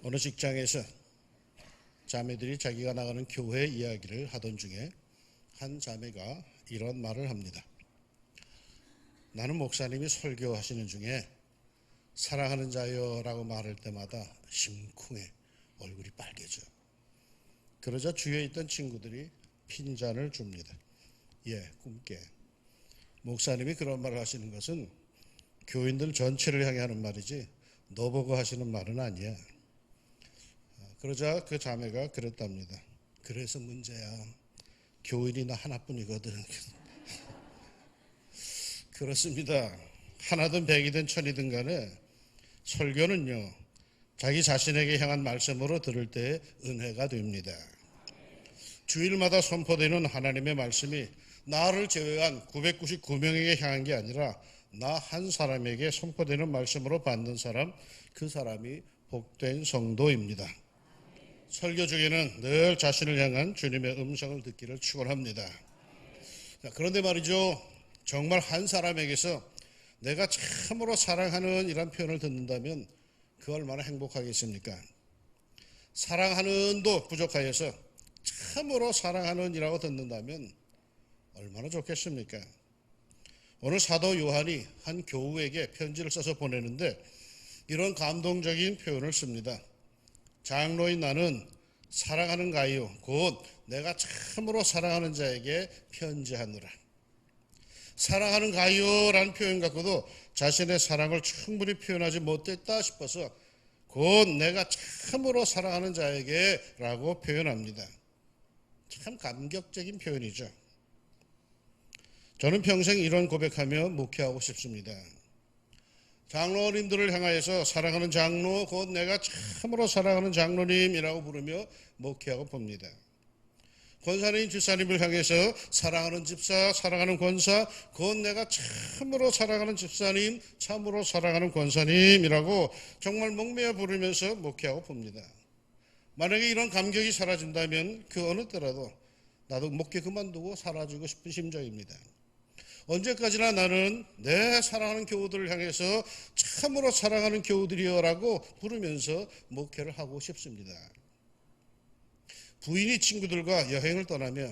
어느 직장에서 자매들이 자기가 나가는 교회 이야기를 하던 중에 한 자매가 이런 말을 합니다. 나는 목사님이 설교하시는 중에 사랑하는 자여 라고 말할 때마다 심쿵해 얼굴이 빨개져. 그러자 주위에 있던 친구들이 핀잔을 줍니다. 꿈깨. 목사님이 그런 말을 하시는 것은 교인들 전체를 향해 하는 말이지 너 보고 하시는 말은 아니야. 그러자 그 자매가 그랬답니다. 그래서 문제야. 교인이 나 하나뿐이거든. 그렇습니다. 하나든 백이든 천이든 간에 설교는요, 자기 자신에게 향한 말씀으로 들을 때 은혜가 됩니다. 주일마다 선포되는 하나님의 말씀이 나를 제외한 999명에게 향한 게 아니라 나 한 사람에게 선포되는 말씀으로 받는 사람, 그 사람이 복된 성도입니다. 설교 중에는 늘 자신을 향한 주님의 음성을 듣기를 축원합니다. 그런데 말이죠, 정말 한 사람에게서 내가 참으로 사랑하는 이란 표현을 듣는다면 그 얼마나 행복하겠습니까? 사랑하는도 부족하여서 참으로 사랑하는 이라고 듣는다면 얼마나 좋겠습니까? 오늘 사도 요한이 한 교우에게 편지를 써서 보내는데 이런 감동적인 표현을 씁니다. 장로인 나는 사랑하는 가이오 곧 내가 참으로 사랑하는 자에게 편지하노라. 사랑하는 가이오라는 표현 갖고도 자신의 사랑을 충분히 표현하지 못했다 싶어서 곧 내가 참으로 사랑하는 자에게 라고 표현합니다. 참 감격적인 표현이죠. 저는 평생 이런 고백하며 목회하고 싶습니다. 장로님들을 향하여서 사랑하는 장로 곧 내가 참으로 사랑하는 장로님이라고 부르며 목회하고 봅니다. 권사님 집사님을 향해서 사랑하는 집사 사랑하는 권사 곧 내가 참으로 사랑하는 집사님 참으로 사랑하는 권사님이라고 정말 목매어 부르면서 목회하고 봅니다. 만약에 이런 감격이 사라진다면 그 어느 때라도 나도 목회 그만두고 사라지고 싶은 심정입니다. 언제까지나 나는 내 사랑하는 교우들을 향해서 참으로 사랑하는 교우들이여라고 부르면서 목회를 하고 싶습니다. 부인이 친구들과 여행을 떠나며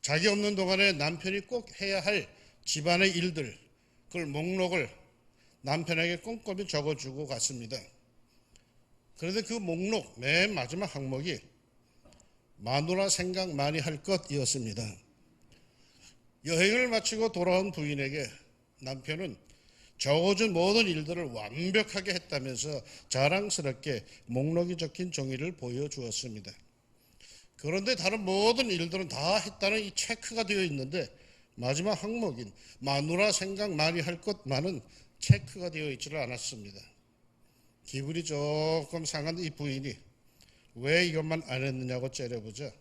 자기 없는 동안에 남편이 꼭 해야 할 집안의 일들, 그걸 목록을 남편에게 꼼꼼히 적어주고 갔습니다. 그런데 그 목록 맨 마지막 항목이 마누라 생각 많이 할 것이었습니다. 여행을 마치고 돌아온 부인에게 남편은 적어준 모든 일들을 완벽하게 했다면서 자랑스럽게 목록이 적힌 종이를 보여주었습니다. 그런데 다른 모든 일들은 다 했다는 이 체크가 되어 있는데 마지막 항목인 마누라 생각 많이 할 것만은 체크가 되어 있지를 않았습니다. 기분이 조금 상한 이 부인이 왜 이것만 안 했느냐고 째려보자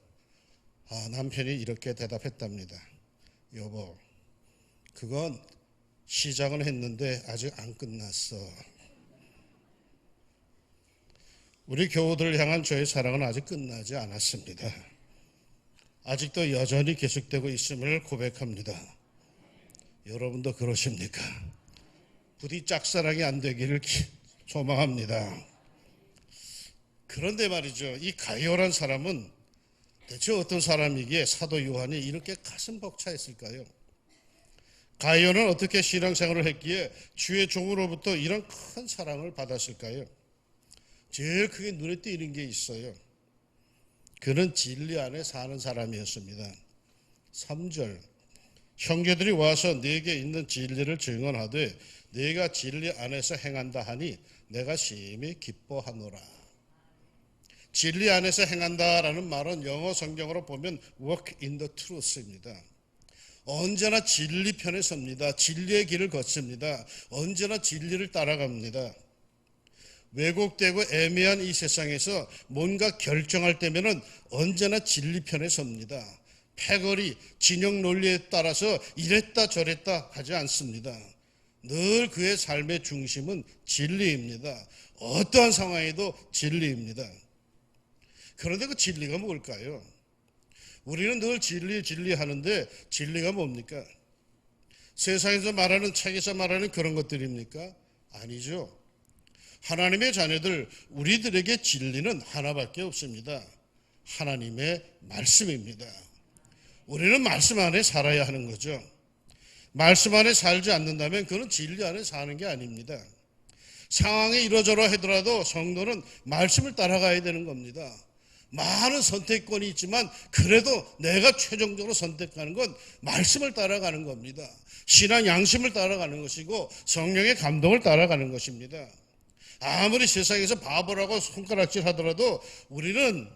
남편이 이렇게 대답했답니다. 여보, 그건 시작은 했는데 아직 안 끝났어. 우리 교우들을 향한 저의 사랑은 아직 끝나지 않았습니다. 아직도 여전히 계속되고 있음을 고백합니다. 여러분도 그러십니까? 부디 짝사랑이 안 되기를 소망합니다. 그런데 말이죠, 이 가이오란 사람은 대체 어떤 사람이기에 사도 요한이 이렇게 가슴 벅차했을까요? 가이오는 어떻게 신앙생활을 했기에 주의 종으로부터 이런 큰 사랑을 받았을까요? 제일 크게 눈에 띄는 게 있어요. 그는 진리 안에 사는 사람이었습니다. 3절 형제들이 와서 내게 있는 진리를 증언하되 내가 진리 안에서 행한다 하니 내가 심히 기뻐하노라. 진리 안에서 행한다라는 말은 영어 성경으로 보면 walk in the truth입니다. 언제나 진리 편에 섭니다. 진리의 길을 걷습니다. 언제나 진리를 따라갑니다. 왜곡되고 애매한 이 세상에서 뭔가 결정할 때면은 언제나 진리 편에 섭니다. 패거리, 진영 논리에 따라서 이랬다 저랬다 하지 않습니다. 늘 그의 삶의 중심은 진리입니다. 어떠한 상황에도 진리입니다. 그런데 그 진리가 뭘까요? 우리는 늘 진리 하는데 진리가 뭡니까? 세상에서 말하는 책에서 말하는 그런 것들입니까? 아니죠. 하나님의 자녀들, 우리들에게 진리는 하나밖에 없습니다. 하나님의 말씀입니다. 우리는 말씀 안에 살아야 하는 거죠. 말씀 안에 살지 않는다면 그는 진리 안에 사는 게 아닙니다. 상황이 이러저러 하더라도 성도는 말씀을 따라가야 되는 겁니다. 많은 선택권이 있지만 그래도 내가 최종적으로 선택하는 건 말씀을 따라가는 겁니다. 신앙 양심을 따라가는 것이고 성령의 감동을 따라가는 것입니다. 아무리 세상에서 바보라고 손가락질 하더라도 우리는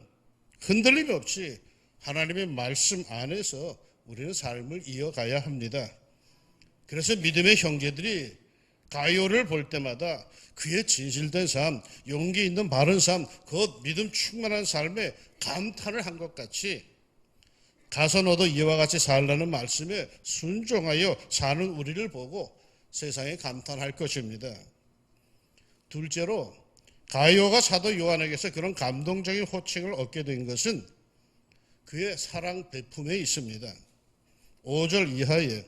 흔들림 없이 하나님의 말씀 안에서 우리는 삶을 이어가야 합니다. 그래서 믿음의 형제들이 가이오를 볼 때마다 그의 진실된 삶, 용기 있는 바른 삶, 그 믿음 충만한 삶에 감탄을 한 것 같이 가서 너도 이와 같이 살라는 말씀에 순종하여 사는 우리를 보고 세상에 감탄할 것입니다. 둘째로 가이오가 사도 요한에게서 그런 감동적인 호칭을 얻게 된 것은 그의 사랑 베품에 있습니다. 5절 이하에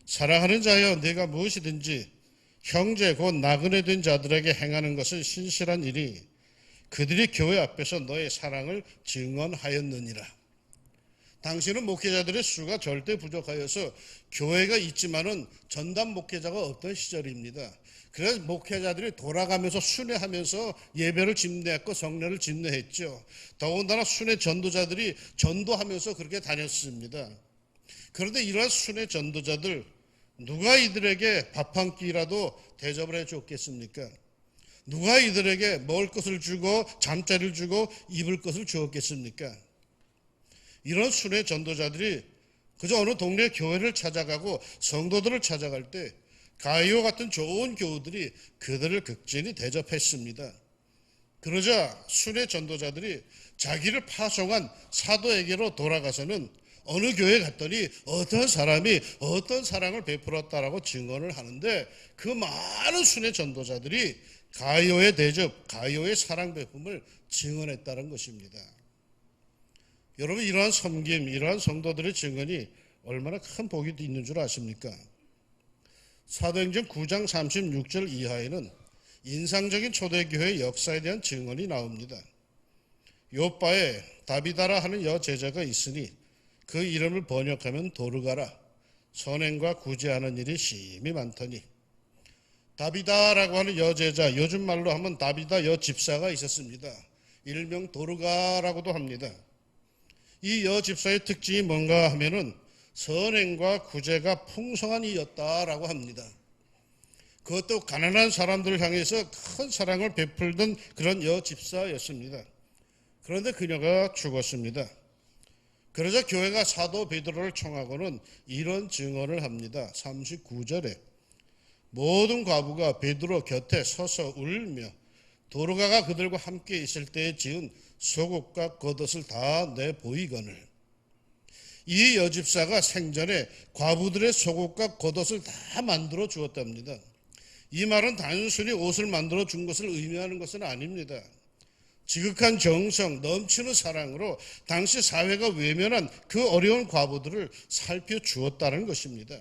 사랑하는 자여 내가 무엇이든지 형제 곧 나그네 된 자들에게 행하는 것은 신실한 일이 그들이 교회 앞에서 너의 사랑을 증언하였느니라. 당시는 목회자들의 수가 절대 부족하여서 교회가 있지만은 전담 목회자가 없던 시절입니다. 그래서 목회자들이 돌아가면서 순회하면서 예배를 집례했고 성례를 집례했죠. 더군다나 순회 전도자들이 전도하면서 그렇게 다녔습니다. 그런데 이러한 순회 전도자들 누가 이들에게 밥 한 끼라도 대접을 해줬겠습니까? 누가 이들에게 먹을 것을 주고 잠자리를 주고 입을 것을 주었겠습니까? 이런 순회 전도자들이 그저 어느 동네 교회를 찾아가고 성도들을 찾아갈 때 가이오 같은 좋은 교우들이 그들을 극진히 대접했습니다. 그러자 순회 전도자들이 자기를 파송한 사도에게로 돌아가서는 어느 교회에 갔더니 어떤 사람이 어떤 사랑을 베풀었다라고 증언을 하는데 그 많은 순회 전도자들이 가이오의 대접, 가이오의 사랑 베품을 증언했다는 것입니다. 여러분 이러한 섬김, 이러한 성도들의 증언이 얼마나 큰 복이 있는 줄 아십니까? 사도행전 9장 36절 이하에는 인상적인 초대교회의 역사에 대한 증언이 나옵니다. 요바에 다비다라 하는 여제자가 있으니 그 이름을 번역하면 도르가라. 선행과 구제하는 일이 심히 많더니. 다비다라고 하는 여제자, 요즘 말로 하면 다비다 여집사가 있었습니다. 일명 도르가라고도 합니다. 이 여집사의 특징이 뭔가 하면은 선행과 구제가 풍성한 이였다라고 합니다. 그것도 가난한 사람들을 향해서 큰 사랑을 베풀던 그런 여집사였습니다. 그런데 그녀가 죽었습니다. 그러자 교회가 사도 베드로를 청하고는 이런 증언을 합니다. 39절에 모든 과부가 베드로 곁에 서서 울며 도르가가 그들과 함께 있을 때에 지은 속옷과 겉옷을 다 내보이거늘. 이 여집사가 생전에 과부들의 속옷과 겉옷을 다 만들어 주었답니다. 이 말은 단순히 옷을 만들어 준 것을 의미하는 것은 아닙니다. 지극한 정성, 넘치는 사랑으로 당시 사회가 외면한 그 어려운 과부들을 살펴주었다는 것입니다.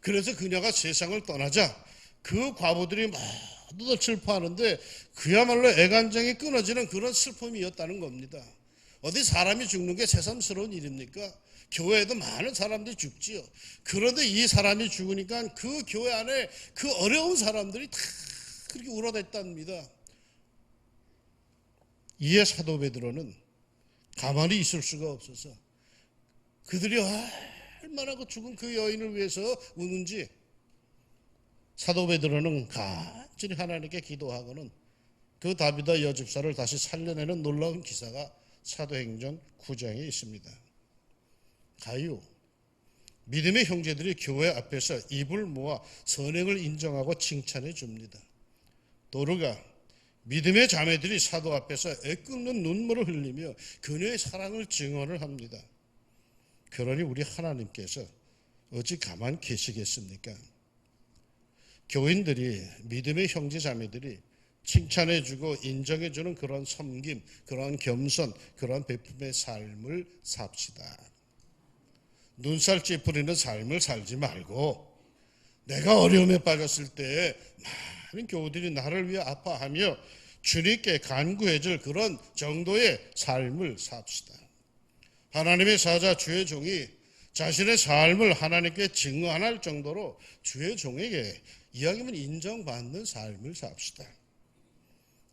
그래서 그녀가 세상을 떠나자 그 과부들이 모두 슬퍼하는데 그야말로 애간장이 끊어지는 그런 슬픔이었다는 겁니다. 어디 사람이 죽는 게 새삼스러운 일입니까? 교회에도 많은 사람들이 죽지요. 그런데 이 사람이 죽으니까 그 교회 안에 그 어려운 사람들이 다 그렇게 울어댔답니다. 이에 사도 베드로는 가만히 있을 수가 없어서 그들이 얼마나 그 죽은 그 여인을 위해서 우는지 사도 베드로는 간절히 하나님께 기도하고는 그 다비다 여집사를 다시 살려내는 놀라운 기사가 사도행전 9장에 있습니다. 가이오, 믿음의 형제들이 교회 앞에서 입을 모아 선행을 인정하고 칭찬해 줍니다. 도르가, 믿음의 자매들이 사도 앞에서 애끓는 눈물을 흘리며 그녀의 사랑을 증언을 합니다. 그러니 우리 하나님께서 어찌 가만 계시겠습니까? 교인들이, 믿음의 형제 자매들이 칭찬해주고 인정해주는 그런 섬김, 그런 겸손, 그런 베품의 삶을 삽시다. 눈살 찌푸리는 삶을 살지 말고 내가 어려움에 빠졌을 때 많은 교우들이 나를 위해 아파하며 주님께 간구해줄 그런 정도의 삶을 삽시다. 하나님의 사자 주의 종이 자신의 삶을 하나님께 증언할 정도로 주의 종에게 이야기면 인정받는 삶을 삽시다.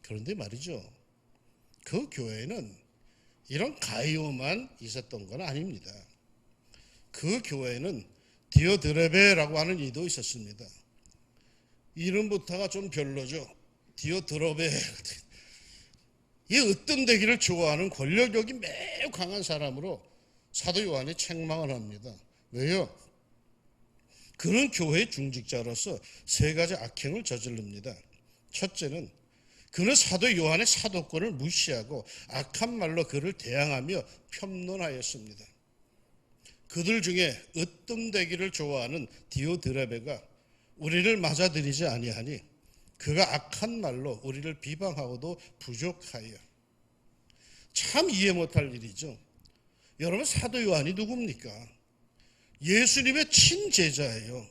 그런데 말이죠, 그 교회는 이런 가이오만 있었던 건 아닙니다. 그 교회는 디오드레베라고 하는 이도 있었습니다. 이름부터가 좀 별로죠. 디오드레베. 이 으뜸되기를 좋아하는 권력욕이 매우 강한 사람으로 사도 요한이 책망을 합니다. 왜요? 그는 교회의 중직자로서 세 가지 악행을 저지릅니다. 첫째는 그는 사도 요한의 사도권을 무시하고 악한 말로 그를 대항하며 편론하였습니다. 그들 중에 으뜸되기를 좋아하는 디오드레베가 우리를 맞아들이지 아니하니 그가 악한 말로 우리를 비방하고도 부족하여. 참 이해 못할 일이죠. 여러분, 사도 요한이 누굽니까? 예수님의 친제자예요.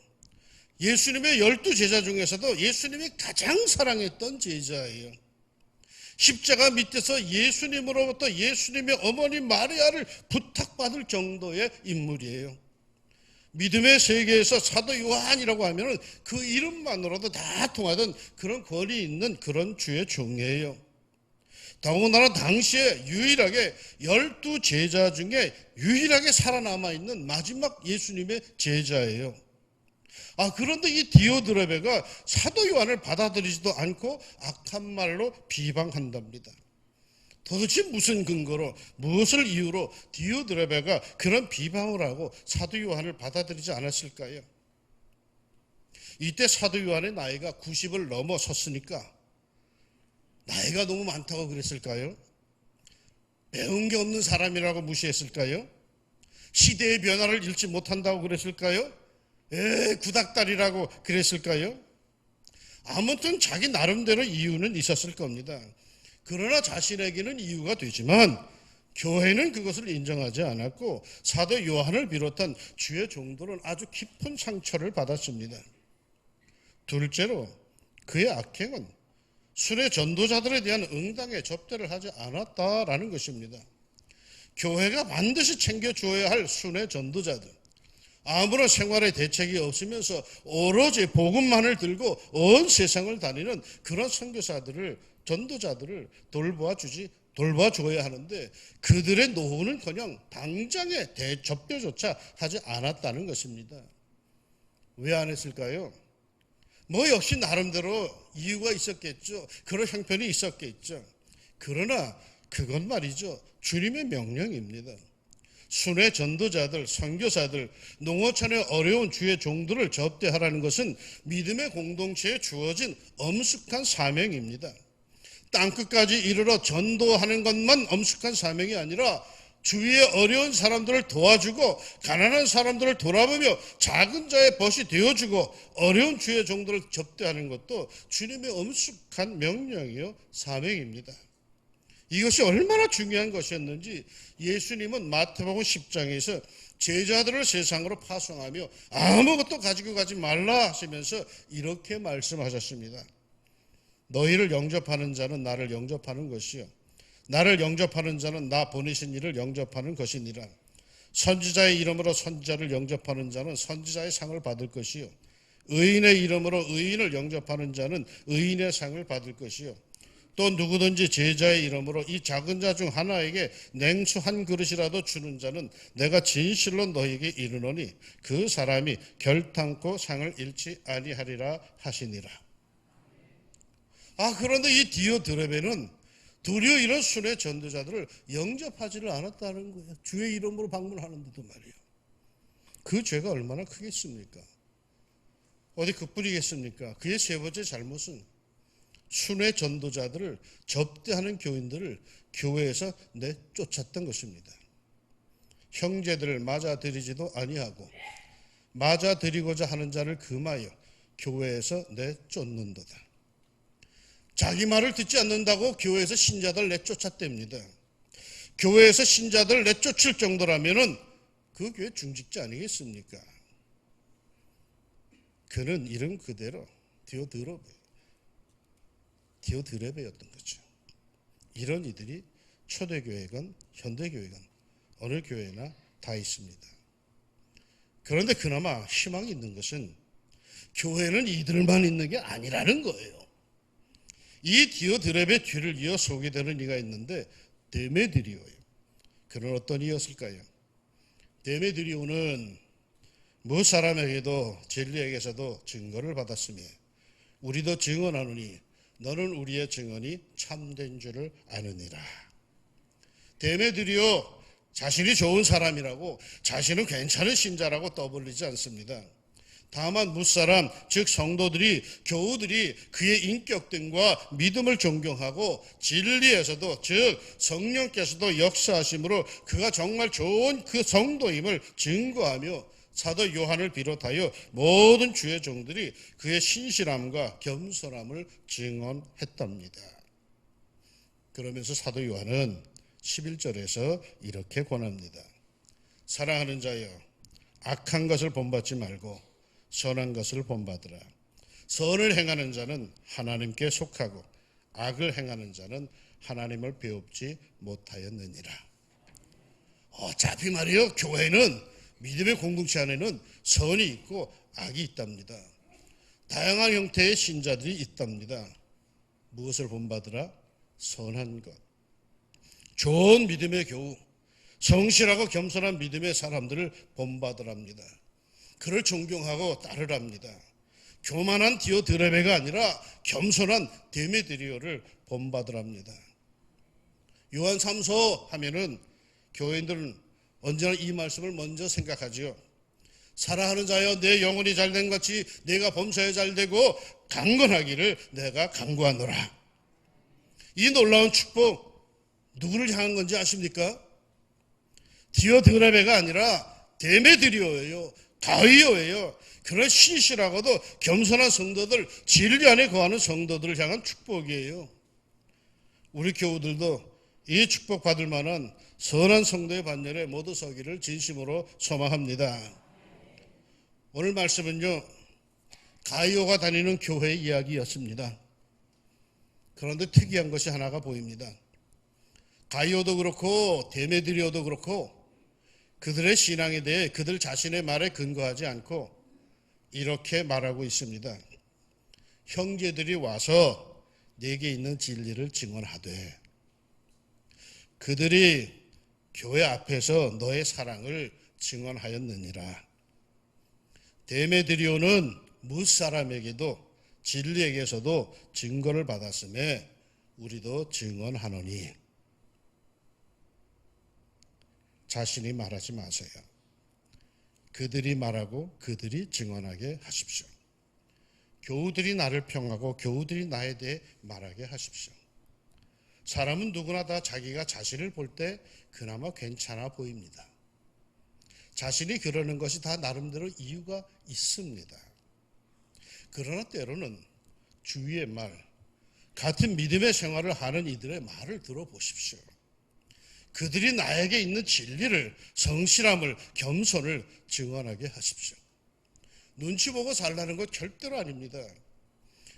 예수님의 12제자 중에서도 예수님이 가장 사랑했던 제자예요. 십자가 밑에서 예수님으로부터 예수님의 어머니 마리아를 부탁받을 정도의 인물이에요. 믿음의 세계에서 사도 요한이라고 하면 그 이름만으로도 다 통하던 그런 권위 있는 그런 주의 종이에요. 더군다나 당시에 유일하게 12제자 중에 유일하게 살아남아 있는 마지막 예수님의 제자예요. 그런데 이 디오드레베가 사도 요한을 받아들이지도 않고 악한 말로 비방한답니다. 도대체 무슨 근거로, 무엇을 이유로 디오드레베가 그런 비방을 하고 사도 요한을 받아들이지 않았을까요? 이때 사도 요한의 나이가 90을 넘어섰으니까 나이가 너무 많다고 그랬을까요? 배운 게 없는 사람이라고 무시했을까요? 시대의 변화를 읽지 못한다고 그랬을까요? 구닥다리라고 그랬을까요? 아무튼 자기 나름대로 이유는 있었을 겁니다. 그러나 자신에게는 이유가 되지만 교회는 그것을 인정하지 않았고 사도 요한을 비롯한 주의 종들은 아주 깊은 상처를 받았습니다. 둘째로 그의 악행은 순회 전도자들에 대한 응당의 접대를 하지 않았다라는 것입니다. 교회가 반드시 챙겨줘야 할 순회 전도자들, 아무런 생활의 대책이 없으면서 오로지 복음만을 들고 온 세상을 다니는 그런 선교사들을, 전도자들을 돌봐줘야 하는데 그들의 노후는커녕 당장의 대접대조차 하지 않았다는 것입니다. 왜 안 했을까요? 역시 나름대로 이유가 있었겠죠. 그런 형편이 있었겠죠. 그러나 그건 말이죠, 주님의 명령입니다. 순회 전도자들, 선교사들, 농어촌의 어려운 주의 종들을 접대하라는 것은 믿음의 공동체에 주어진 엄숙한 사명입니다. 땅끝까지 이르러 전도하는 것만 엄숙한 사명이 아니라 주위의 어려운 사람들을 도와주고 가난한 사람들을 돌아보며 작은 자의 벗이 되어주고 어려운 주의 종들을 접대하는 것도 주님의 엄숙한 명령이요 사명입니다. 이것이 얼마나 중요한 것이었는지 예수님은 마태복음 10장에서 제자들을 세상으로 파송하며 아무것도 가지고 가지 말라 하시면서 이렇게 말씀하셨습니다. 너희를 영접하는 자는 나를 영접하는 것이요 나를 영접하는 자는 나 보내신 이를 영접하는 것이니라. 선지자의 이름으로 선지자를 영접하는 자는 선지자의 상을 받을 것이요 의인의 이름으로 의인을 영접하는 자는 의인의 상을 받을 것이요 또 누구든지 제자의 이름으로 이 작은 자 중 하나에게 냉수 한 그릇이라도 주는 자는 내가 진실로 너희에게 이르노니 그 사람이 결탄코 상을 잃지 아니하리라 하시니라. 그런데 이 디오드레베는 도리어 이런 순회 전도자들을 영접하지를 않았다는 거예요. 주의 이름으로 방문하는데도 말이에요. 그 죄가 얼마나 크겠습니까? 어디 그뿐이겠습니까? 그의 세 번째 잘못은 순회 전도자들을 접대하는 교인들을 교회에서 내쫓았던 것입니다. 형제들을 맞아들이지도 아니하고 맞아들이고자 하는 자를 금하여 교회에서 내쫓는도다. 자기 말을 듣지 않는다고 교회에서 신자들 내쫓았답니다. 교회에서 신자들 내쫓을 정도라면은 그 교회 중직자 아니겠습니까? 그는 이름 그대로 디오드레베, 디오드레베였던 거죠. 이런 이들이 초대교회건 현대교회건 어느 교회나 다 있습니다. 그런데 그나마 희망이 있는 것은 교회는 이들만 있는 게 아니라는 거예요. 이 디오드레베 뒤를 이어 소개되는 이가 있는데 데메드리오예요. 그는 어떤 이였을까요? 데메드리오는 무엇 사람에게도 진리에게서도 증거를 받았으며 우리도 증언하노니 너는 우리의 증언이 참된 줄을 아느니라. 데메드리오 자신이 좋은 사람이라고, 자신은 괜찮은 신자라고 떠벌리지 않습니다. 다만 무사람, 즉 성도들이, 교우들이 그의 인격 등과 믿음을 존경하고 진리에서도, 즉 성령께서도 역사하심으로 그가 정말 좋은 그 성도임을 증거하며 사도 요한을 비롯하여 모든 주의 종들이 그의 신실함과 겸손함을 증언했답니다. 그러면서 사도 요한은 11절에서 이렇게 권합니다. 사랑하는 자여, 악한 것을 본받지 말고 선한 것을 본받으라. 선을 행하는 자는 하나님께 속하고 악을 행하는 자는 하나님을 배웁지 못하였느니라. 어차피 말이요, 교회는 믿음의 공동체 안에는 선이 있고 악이 있답니다. 다양한 형태의 신자들이 있답니다. 무엇을 본받으라? 선한 것. 좋은 믿음의 교우, 성실하고 겸손한 믿음의 사람들을 본받으랍니다. 그를 존경하고 따르랍니다. 교만한 디오드레베가 아니라 겸손한 데메드리오를 본받으랍니다. 요한 3서 하면은 교회인들은 언제나 이 말씀을 먼저 생각하지요. 사랑하는 자여, 내 영혼이 잘된 같이 내가 범사에 잘되고 강건하기를 내가 간구하노라. 이 놀라운 축복 누구를 향한 건지 아십니까? 디오드레베가 아니라 데메드리오예요. 다이오예요. 그런 신실하고도 겸손한 성도들, 진리 안에 거하는 성도들을 향한 축복이에요. 우리 교우들도 이 축복 받을 만한 선한 성도의 반열에 모두 서기를 진심으로 소망합니다. 오늘 말씀은요, 가이오가 다니는 교회의 이야기였습니다. 그런데 특이한 것이 하나가 보입니다. 가이오도 그렇고 데메드리오도 그렇고 그들의 신앙에 대해 그들 자신의 말에 근거하지 않고 이렇게 말하고 있습니다. 형제들이 와서 내게 있는 진리를 증언하되, 그들이 교회 앞에서 너의 사랑을 증언하였느니라. 데메드리오는 무사람에게도 진리에게서도 증거를 받았음에 우리도 증언하노니. 자신이 말하지 마세요. 그들이 말하고 그들이 증언하게 하십시오. 교우들이 나를 평하고 교우들이 나에 대해 말하게 하십시오. 사람은 누구나 다 자기가 자신을 볼 때 그나마 괜찮아 보입니다. 자신이 그러는 것이 다 나름대로 이유가 있습니다. 그러나 때로는 주위의 말, 같은 믿음의 생활을 하는 이들의 말을 들어보십시오. 그들이 나에게 있는 진리를, 성실함을, 겸손을 증언하게 하십시오. 눈치 보고 살라는 것 절대로 아닙니다.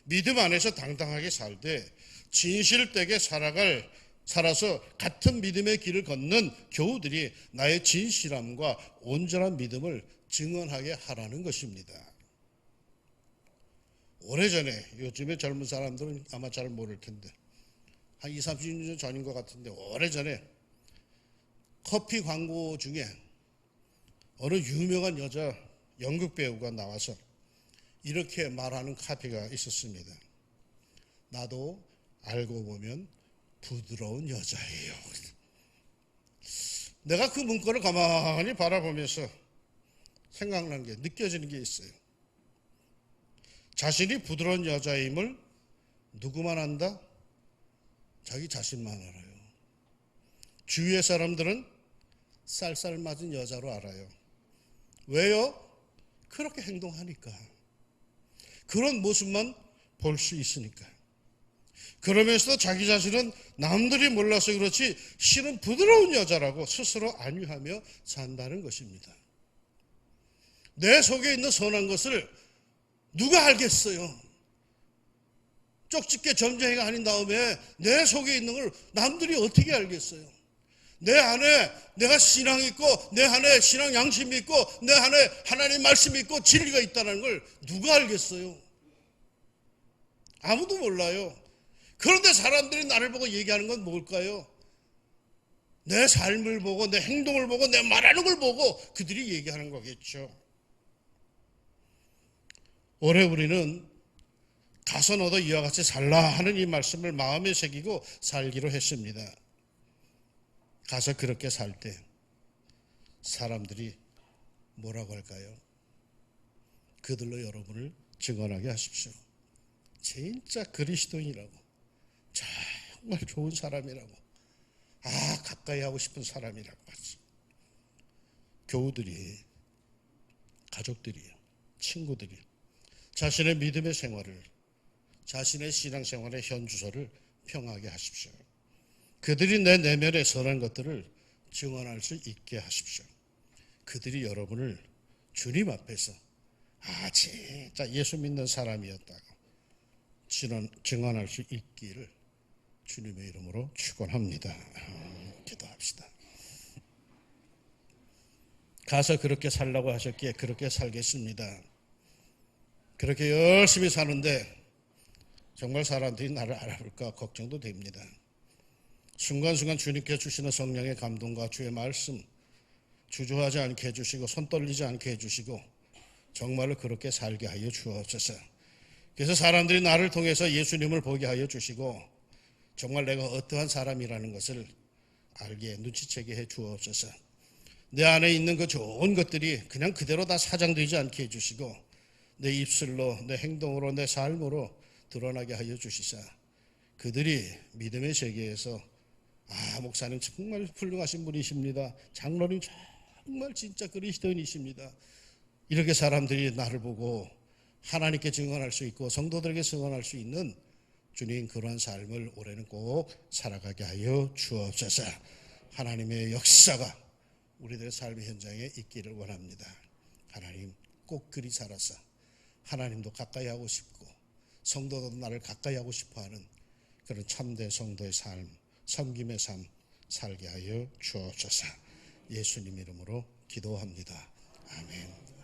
믿음 안에서 당당하게 살되 진실되게 살아서 같은 믿음의 길을 걷는 교우들이 나의 진실함과 온전한 믿음을 증언하게 하라는 것입니다. 오래전에, 요즘에 젊은 사람들은 아마 잘 모를 텐데 한 20, 30년 전인 것 같은데, 오래전에 커피 광고 중에 어느 유명한 여자 연극 배우가 나와서 이렇게 말하는 카피가 있었습니다. 나도 알고 보면 부드러운 여자예요. 내가 그 문구를 가만히 바라보면서 생각난 게, 느껴지는 게 있어요. 자신이 부드러운 여자임을 누구만 안다? 자기 자신만 알아요. 주위의 사람들은 쌀쌀 맞은 여자로 알아요. 왜요? 그렇게 행동하니까. 그런 모습만 볼 수 있으니까. 그러면서도 자기 자신은 남들이 몰라서 그렇지 실은 부드러운 여자라고 스스로 안위하며 산다는 것입니다. 내 속에 있는 선한 것을 누가 알겠어요? 쪽집게 점쟁이가 아닌 다음에 내 속에 있는 걸 남들이 어떻게 알겠어요? 내 안에 내가 신앙이 있고, 내 안에 신앙 양심이 있고, 내 안에 하나님 말씀이 있고 진리가 있다는 걸 누가 알겠어요? 아무도 몰라요. 그런데 사람들이 나를 보고 얘기하는 건 뭘까요? 내 삶을 보고, 내 행동을 보고, 내 말하는 걸 보고 그들이 얘기하는 거겠죠. 올해 우리는 가서 너도 이와 같이 살라 하는 이 말씀을 마음에 새기고 살기로 했습니다. 가서 그렇게 살 때 사람들이 뭐라고 할까요? 그들로 여러분을 증언하게 하십시오. 진짜 그리스도인이라고, 정말 좋은 사람이라고, 가까이 하고 싶은 사람이라고 하죠. 교우들이, 가족들이, 친구들이 자신의 믿음의 생활을, 자신의 신앙생활의 현주소를 평하게 하십시오. 그들이 내 내면의 선한 것들을 증언할 수 있게 하십시오. 그들이 여러분을 주님 앞에서 진짜 예수 믿는 사람이었다고 증언할 수 있기를 주님의 이름으로 축원합니다. 기도합시다. 가서 그렇게 살라고 하셨기에 그렇게 살겠습니다. 그렇게 열심히 사는데 정말 사람들이 나를 알아볼까 걱정도 됩니다. 순간순간 주님께 주시는 성령의 감동과 주의 말씀 주저하지 않게 해주시고 손 떨리지 않게 해주시고 정말로 그렇게 살게 하여 주옵소서. 그래서 사람들이 나를 통해서 예수님을 보게 하여 주시고 정말 내가 어떠한 사람이라는 것을 알게 눈치채게 해 주옵소서. 내 안에 있는 그 좋은 것들이 그냥 그대로 다 사장되지 않게 해주시고 내 입술로, 내 행동으로, 내 삶으로 드러나게 하여 주시사 그들이 믿음의 세계에서 목사님 정말 훌륭하신 분이십니다. 장로님 정말 진짜 그리스도인이십니다. 이렇게 사람들이 나를 보고 하나님께 증언할 수 있고 성도들에게 증언할 수 있는 주님 그러한 삶을 올해는 꼭 살아가게 하여 주옵소서. 하나님의 역사가 우리들의 삶의 현장에 있기를 원합니다. 하나님 꼭 그리 살아서 하나님도 가까이 하고 싶고 성도도 나를 가까이 하고 싶어하는 그런 참된 성도의 삶, 섬김의 삶 살게 하여 주옵소서. 예수님 이름으로 기도합니다. 아멘.